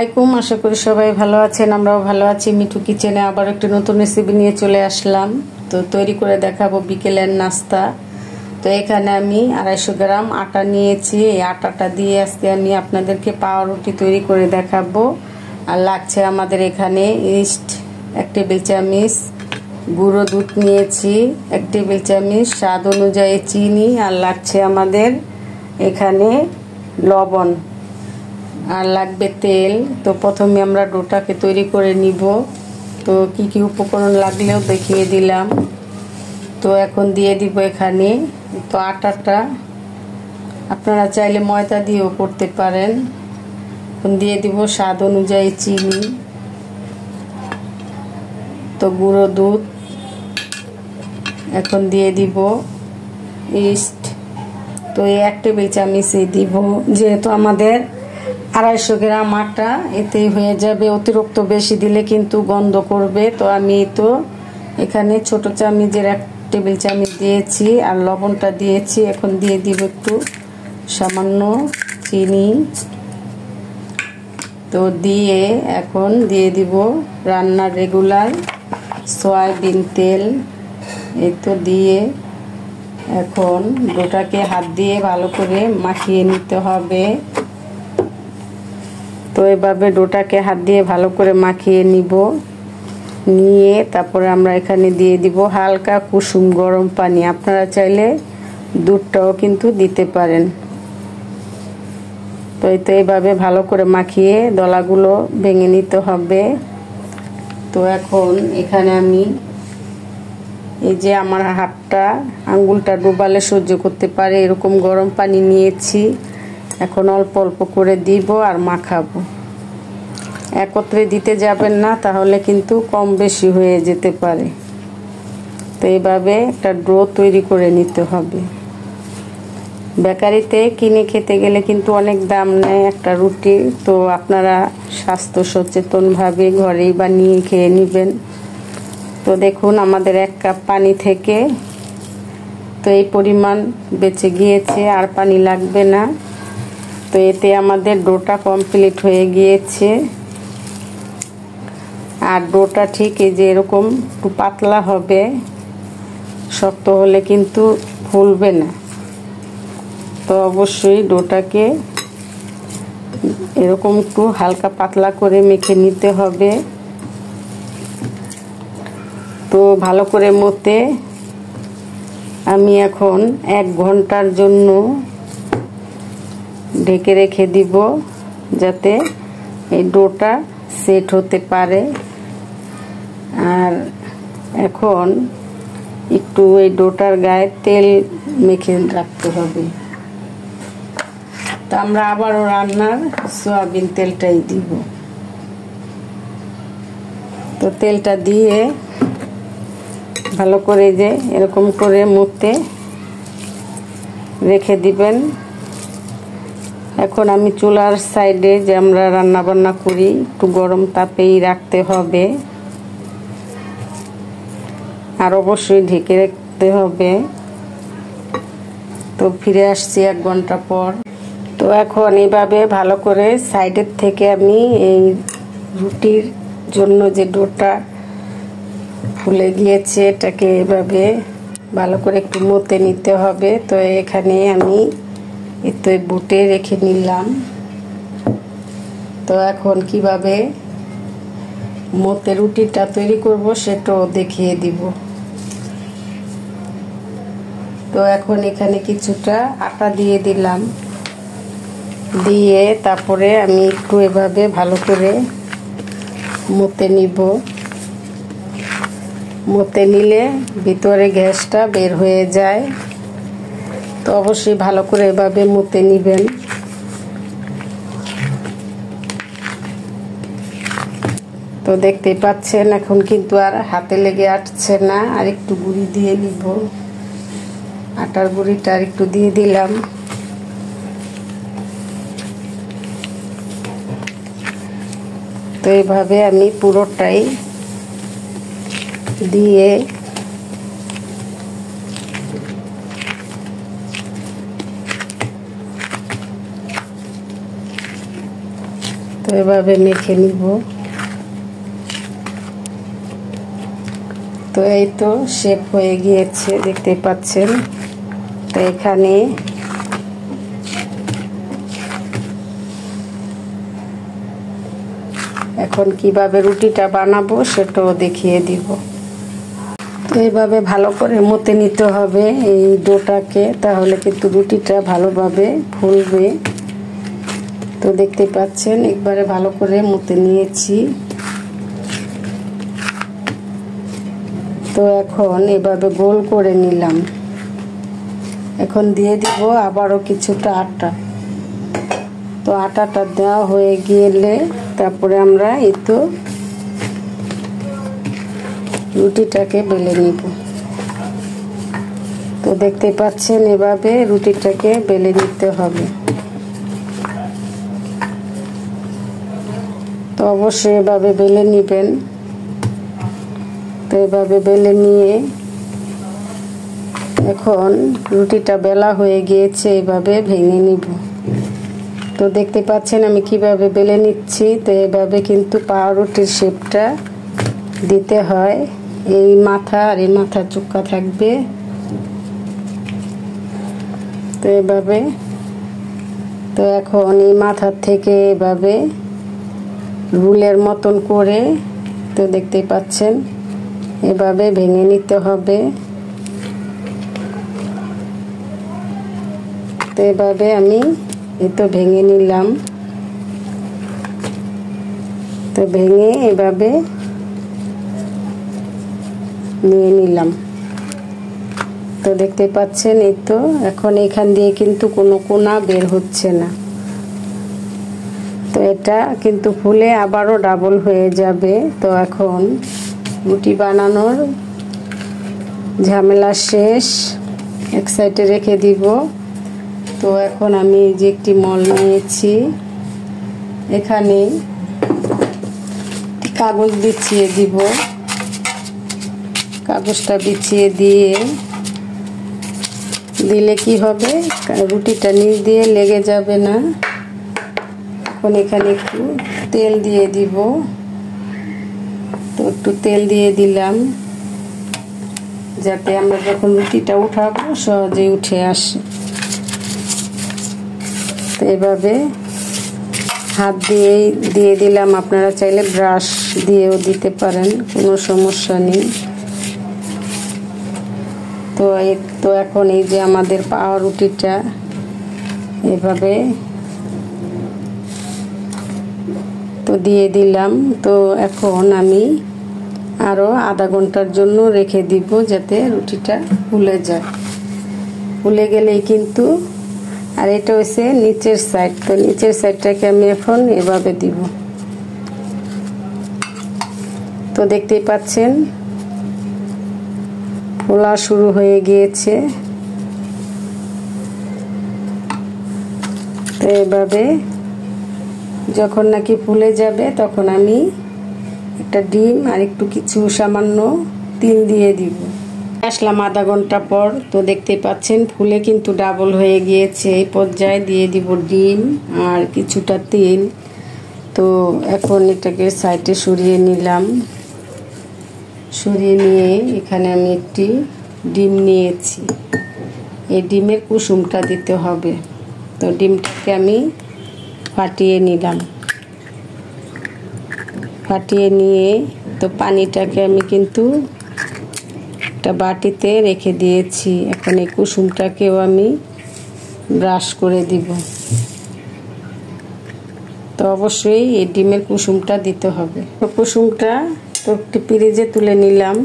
আলাইকুম, আশা করি সবাই ভালো আছেন। আমরাও ভালো আছি। মিঠু কিচেনে আবার একটা নতুন রেসিপি নিয়ে চলে আসলাম। তো তৈরি করে দেখাবো বিকেলের নাস্তা। তো এখানে আমি 250 গ্রাম আটা নিয়েছি। এই আটাটা দিয়ে আজকে আমি আপনাদেরকে পাউরুটি তৈরি করে দেখাবো। আর লাগছে আমাদের এখানে ইস্ট 1 টেবিল চামচ, গুঁড়ো দুধ নিয়েছি 1 টেবিল চামচ, স্বাদ অনুযায়ী চিনি, আর লাগছে আমাদের এখানে লবণ, আর লাগবে তেল। তো প্রথমে আমরা ডোটাকে তৈরি করে নিব। তো কি কি উপকরণ লাগলেও দেখিয়ে দিলাম। তো এখন দিয়ে দিব এখানে তো আটাটা, আপনারা চাইলে ময়দা দিয়েও করতে পারেন। এখন দিয়ে দিব স্বাদ অনুযায়ী চিনি, তো গুঁড়ো দুধ, এখন দিয়ে দিব ইস্ট। তো এই 1 টেবিল চামচে দিব, যেহেতু আমাদের 250 গ্রাম আটা, এতেই হয়ে যাবে। অতিরিক্ত বেশি দিলে কিন্তু গন্ধ করবে। তো আমি তো এখানে ছোট চামচের 1 টেবিল চামচ দিয়েছি, আর লবণটা দিয়েছি। এখন দিয়ে দিব একটু সামান্য চিনি। তো দিয়ে এখন দিয়ে দিব রান্নার রেগুলার সয়াবিন তেল। এই তো দিয়ে এখন ডোটাকে হাত দিয়ে ভালো করে মাখিয়ে নিতে হবে। তো এভাবে ডোটাকে হাত দিয়ে ভালো করে মাখিয়ে নিব। নিয়ে তারপরে আমরা এখানে দিয়ে দিব হালকা কুসুম গরম পানি। আপনারা চাইলে দুধটাও কিন্তু দিতে পারেন। তো এইভাবে ভালো করে মাখিয়ে দলাগুলো ভেঙে নিতে হবে। তো এখন এখানে আমি এই যে আমার হাতটা, আঙ্গুলটা ডোবালে সহ্য করতে পারে এরকম গরম পানি নিয়েছি। এখন অল্প অল্প করে দিব আর মাখাবো। একত্রে দিতে যাবেন না, তাহলে কিন্তু কম বেশি হয়ে যেতে পারে। তো এইভাবে একটা ডো তৈরি করে নিতে হবে। বেকারিতে কিনে খেতে গেলে কিন্তু অনেক দাম নেয় একটা রুটি। তো আপনারা স্বাস্থ্য সচেতনভাবে ঘরেই বানিয়ে খেয়ে নেবেন। তো দেখুন আমাদের 1 কাপ পানি থেকে তো এই পরিমাণ বেঁচে গিয়েছে, আর পানি লাগবে না। তো এতে আমাদের ডোটা কমপ্লিট হয়ে গিয়েছে। আর ডোটা ঠিক এই যে এরকম একটু পাতলা হবে, শক্ত হলে কিন্তু ফুলবে না। তো অবশ্যই ডোটাকে এরকম একটু হালকা পাতলা করে মেখে নিতে হবে। তো ভালো করে মতে আমি এখন 1 ঘন্টার জন্য ঢেকে রেখে দিব, যাতে এই ডোটা সেট হতে পারে। আর এখন একটু এই ডোটার গায়ে তেল মেখে রাখতে হবে। তো আমরা আবারও রান্নার সয়াবিন তেলটাই দিব। তো তেলটা দিয়ে ভালো করে যে এরকম করে মুখতে রেখে দিবেন। এখন আমি চুলার সাইডে যে আমরা রান্না বান্না করি, একটু গরম তাপেই রাখতে হবে। আর অবশ্যই ঢেকে রাখতে হবে। তো ফিরে আসছি 1 ঘন্টা পর। তো এখন এইভাবে ভালো করে সাইডের থেকে আমি এই রুটির জন্য যে ডোটা ফুলে গিয়েছে, এটাকে এভাবে ভালো করে একটু মতে নিতে হবে। তো এখানে আমি এতে বুটে রেখে নিলাম। তো এখন কিভাবে মতে রুটিটা তৈরি করব সেটাও দেখিয়ে দিব। তো এখন এখানে কিছুটা আটা দিয়ে দিলাম। দিয়ে তারপরে আমি একটু এভাবে ভালো করে মতে নিব। মতে নিলে ভিতরে গ্যাসটা বের হয়ে যায়। তো অবশ্যই ভালো করে এভাবে মতে নিবেন। তো দেখতেই পাচ্ছেন এখন কিন্তু আর হাতে লেগে আসছে না। আর একটু গুঁড়ি দিয়ে নিব, আটার গুঁড়িটা আর একটু দিয়ে দিলাম। তো এইভাবে আমি পুরোটাই দিয়ে তো এভাবে মেখে নিব। তো এই তো শেপ হয়ে গিয়েছে, দেখতে পাচ্ছেন। তো এখানে এখন কিভাবে রুটিটা বানাবো সেটাও দেখিয়ে দিব। তো এইভাবে ভালো করে মতে নিতে হবে এই ডোটাকে, তাহলে কিন্তু রুটিটা ভালোভাবে ফুলবে। তো দেখতে পাচ্ছেন একবারে ভালো করে মতে নিয়েছি। তো এখন এভাবে গোল করে নিলাম। এখন দিয়ে দিব আবারও কিছুটা আটা। তো আটাটা দেওয়া হয়ে গেলে তারপরে আমরা এই তো রুটিটাকে বেলে নিব। তো দেখতে পাচ্ছেন এভাবে রুটিটাকে বেলে নিতে হবে। তো অবশ্যই এভাবে বেলে নেবেন। তো এভাবে বেলে নিয়ে এখন রুটিটা বেলা হয়ে গিয়েছে, এভাবে ভেঙে নিব। তো দেখতে পাচ্ছেন আমি কিভাবে বেলে নিচ্ছি। তো এভাবে কিন্তু পাউরুটির শেপটা দিতে হয়। এই মাথা আর এই মাথা চুক্কা থাকবে। তো এভাবে, তো এখন এই মাথার থেকে এভাবে রুলের মতন করে, তো দেখতে পাচ্ছেন এভাবে ভেঙে নিতে হবে। তো এভাবে আমি এই তো ভেঙে নিলাম। তো ভেঙে এভাবে নিয়ে নিলাম। তো দেখতে পাচ্ছেন এই তো এখন এখান দিয়ে কিন্তু কোনো কোনা বের হচ্ছে না। তো এটা কিন্তু ফুলে আবারও ডাবল হয়ে যাবে। তো এখন রুটি বানানোর ঝামেলা শেষ, এক সাইডে রেখে দিব। তো এখন আমি যে একটি মল নিয়েছি, এখানে কাগজ বিছিয়ে দিব। কাগজটা বিছিয়ে দিলে কি হবে, রুটিটা নিচ দিয়ে লেগে যাবে না। এখন এখানে একটু তেল দিয়ে দিব। তো একটু তেল দিয়ে দিলাম যাতে আমরা যখন রুটিটা উঠাবো সহজেই উঠে আসে। তো এভাবে হাত দিয়ে দিলাম। আপনারা চাইলে ব্রাশ দিয়েও দিতে পারেন, কোনো সমস্যা নেই। তো এখন এই যে আমাদের পাউরুটিটা এভাবে তো দিয়ে দিলাম। তো এখন আমি আরো আধা ঘন্টার জন্য রেখে দিব যাতে রুটিটা ফুলে যায়। ফুলে গেলেই কিন্তু, আর এটা হচ্ছে নিচের সাইড। তো নিচের সাইডটাকে আমি এখন এভাবে দিব। তো দেখতেই পাচ্ছেন ফোলা শুরু হয়ে গিয়েছে। তো এভাবে যখন নাকি ফুলে যাবে তখন আমি একটা ডিম আর একটু কিছু সামান্য তিল দিয়ে দিব। আসলাম আধা ঘন্টা পর। তো দেখতেই পাচ্ছেন ফুলে কিন্তু ডাবল হয়ে গিয়েছে। এই পর্যায়ে দিয়ে দিব ডিম আর কিছুটা তিল। তো এখন এটাকে সাইডে সরিয়ে নিলাম। সরিয়ে নিয়ে এখানে আমি একটি ডিম নিয়েছি। এই ডিমের কুসুমটা দিতে হবে। তো ডিমটাকে আমি ফাটিয়ে নিলাম। ফাটিয়ে নিয়ে তো পানিটাকে আমি কিন্তু একটা বাটিতে রেখে দিয়েছি। এখন এই কুসুমটাকেও আমি ব্রাশ করে দিব। তো অবশ্যই এই ডিমের কুসুমটা দিতে হবে। তো কুসুমটা তো একটু পিরিজে তুলে নিলাম।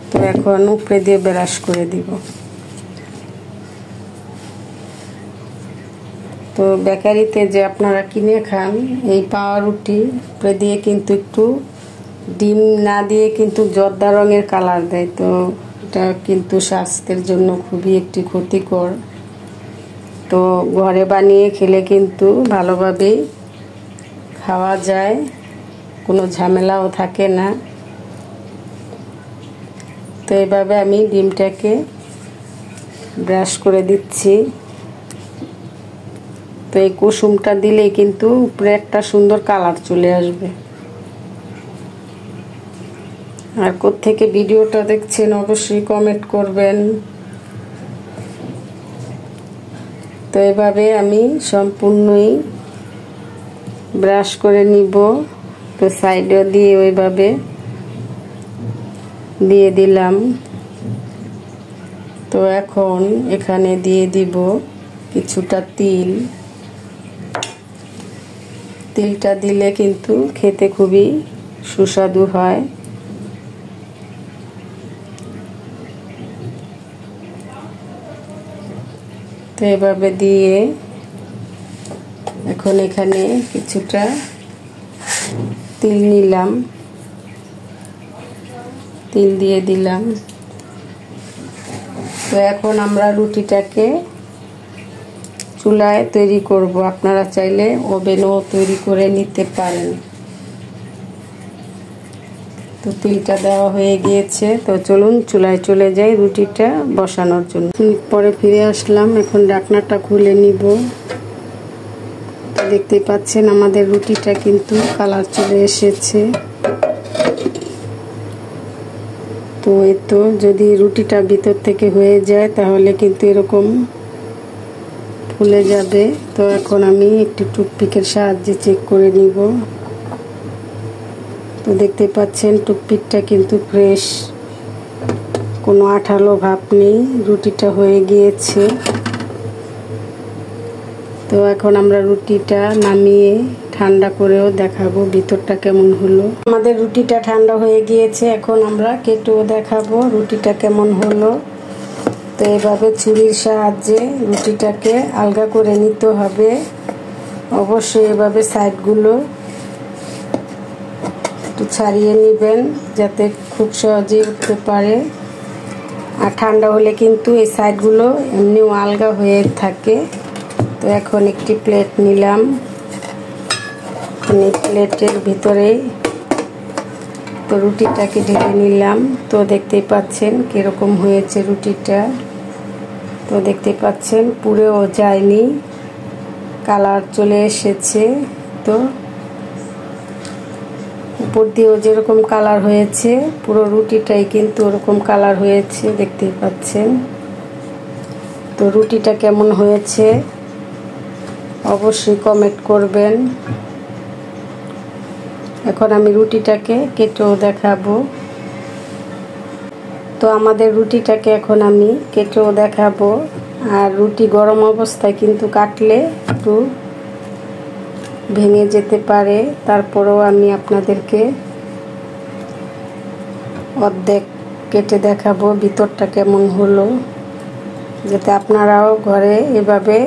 তো এখন উপরে দিয়ে ব্রাশ করে দিব। তো বেকারিতে যে আপনারা কিনে খান এই পাউরুটি উপরে দিয়ে কিন্তু একটু ডিম না দিয়ে কিন্তু জর্দা রঙের কালার দেয়। তো এটা কিন্তু স্বাস্থ্যের জন্য খুবই একটি ক্ষতিকর। তো ঘরে বানিয়ে খেলে কিন্তু ভালোভাবেই খাওয়া যায়, কোনো ঝামেলাও থাকে না। তো এইভাবে আমি ডিমটাকে ব্রাশ করে দিচ্ছি। তো এই কুসুমটা দিলে কিন্তু উপরে একটা সুন্দর কালার চলে আসবে। আর কোত্থেকে ভিডিওটা দেখছেন অবশ্যই কমেন্ট করবেন। তো এভাবে আমি সম্পূর্ণই ব্রাশ করে নিব। তো সাইডে দিয়ে ওইভাবে দিয়ে দিলাম। তো এখন এখানে দিয়ে দিব কিছুটা তিল। তিলটা দিলে কিন্তু খেতে খুবই সুস্বাদু হয়। তো এভাবে দিয়ে এখন এখানে কিছুটা তিল নিলাম, তিল দিয়ে দিলাম। তো এখন আমরা রুটিটাকে চুলায় তৈরি করব। আপনারা চাইলে ওভেনও তৈরি করে নিতে পারেন। তো তিলটা দেওয়া হয়ে গিয়েছে। তো চলুন চুলায় চলে যাই রুটিটা বসানোর জন্য। পরে ফিরে আসলাম। এখন ঢাকনাটা খুলে নিব। তো দেখতে পাচ্ছেন আমাদের রুটিটা কিন্তু কালার চলে এসেছে। তো এই তো যদি রুটিটা ভিতর থেকে হয়ে যায় তাহলে কিন্তু এরকম ফুলে যাবে। তো এখন আমি একটি টুথপিকের সাহায্যে চেক করে নিব। তো দেখতে পাচ্ছেন টুথপিকটা কিন্তু ফ্রেশ, কোনো আঠালো ভাব নেই, রুটিটা হয়ে গিয়েছে। তো এখন আমরা রুটিটা নামিয়ে ঠান্ডা করেও দেখাবো ভিতরটা কেমন হলো। আমাদের রুটিটা ঠান্ডা হয়ে গিয়েছে। এখন আমরা কেটেও দেখাবো রুটিটা কেমন হলো। তো এভাবে ছুরির সাহায্যে রুটিটাকে আলগা করে নিতে হবে। অবশ্যই এভাবে সাইডগুলো একটু ছাড়িয়ে নেবেন যাতে খুব সহজেই উঠতে পারে। আর ঠান্ডা হলে কিন্তু এই সাইডগুলো এমনিও আলগা হয়ে থাকে। তো এখন একটি প্লেট নিলাম। এই প্লেটের ভিতরে তো রুটিটাকে ঢেলে নিলাম। তো দেখতেই পাচ্ছেন কিরকম হয়েছে রুটিটা। তো দেখতে পাচ্ছেন পুড়েও যায়নি, কালার চলে এসেছে। তো উপর দিয়েও যেরকম কালার হয়েছে পুরো রুটিটাই কিন্তু ওরকম কালার হয়েছে, দেখতেই পাচ্ছেন। তো রুটিটা কেমন হয়েছে অবশ্যই কমেন্ট করবেন। এখন আমি রুটিটাকে কেটেও দেখাবো। তো আমাদের রুটিটাকে এখন আমি কেটেও দেখাবো। আর রুটি গরম অবস্থায় কিন্তু কাটলে একটু ভেঙে যেতে পারে। তারপরেও আমি আপনাদেরকে অর্ধেক কেটে দেখাবো ভিতরটা কেমন হলো, যাতে আপনারাও ঘরে এভাবে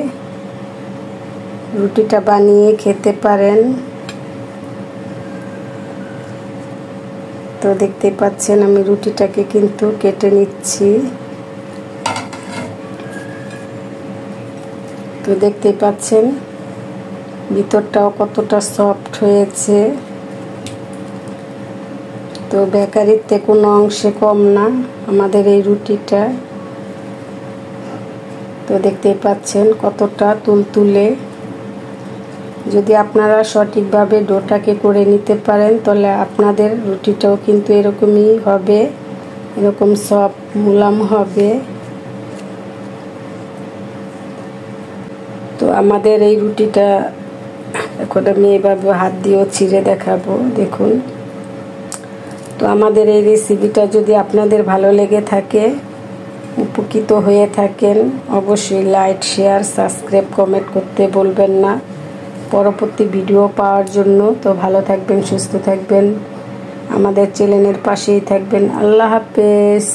রুটিটা বানিয়ে খেতে পারেন। তো দেখতে পাচ্ছেন আমি রুটিটাকে কিন্তু কেটে নিচ্ছি। তো দেখতে পাচ্ছেন ভিতরটাও কতটা সফট হয়েছে। তো বেকারিতে কোনো অংশে কম না আমাদের এই রুটিটা। তো দেখতেই পাচ্ছেন কতটা তুলতুলে। যদি আপনারা সঠিকভাবে ডোটাকে করে নিতে পারেন তাহলে আপনাদের রুটিটাও কিন্তু এরকমই হবে, এরকম সফট মুলায়ম হবে। তো আমাদের এই রুটিটা এখন আমি এভাবে হাত দিয়েও ছিঁড়ে দেখাবো, দেখুন। তো আমাদের এই রেসিপিটা যদি আপনাদের ভালো লেগে থাকে, উপকৃত হয়ে থাকেন, অবশ্যই লাইক, শেয়ার, সাবস্ক্রাইব, কমেন্ট করতে বলবেন না পরবর্তী ভিডিও পাওয়ার জন্য। তো ভালো থাকবেন, সুস্থ থাকবেন, আমাদের চ্যানেলের পাশেই থাকবেন। আল্লাহ হাফেজ।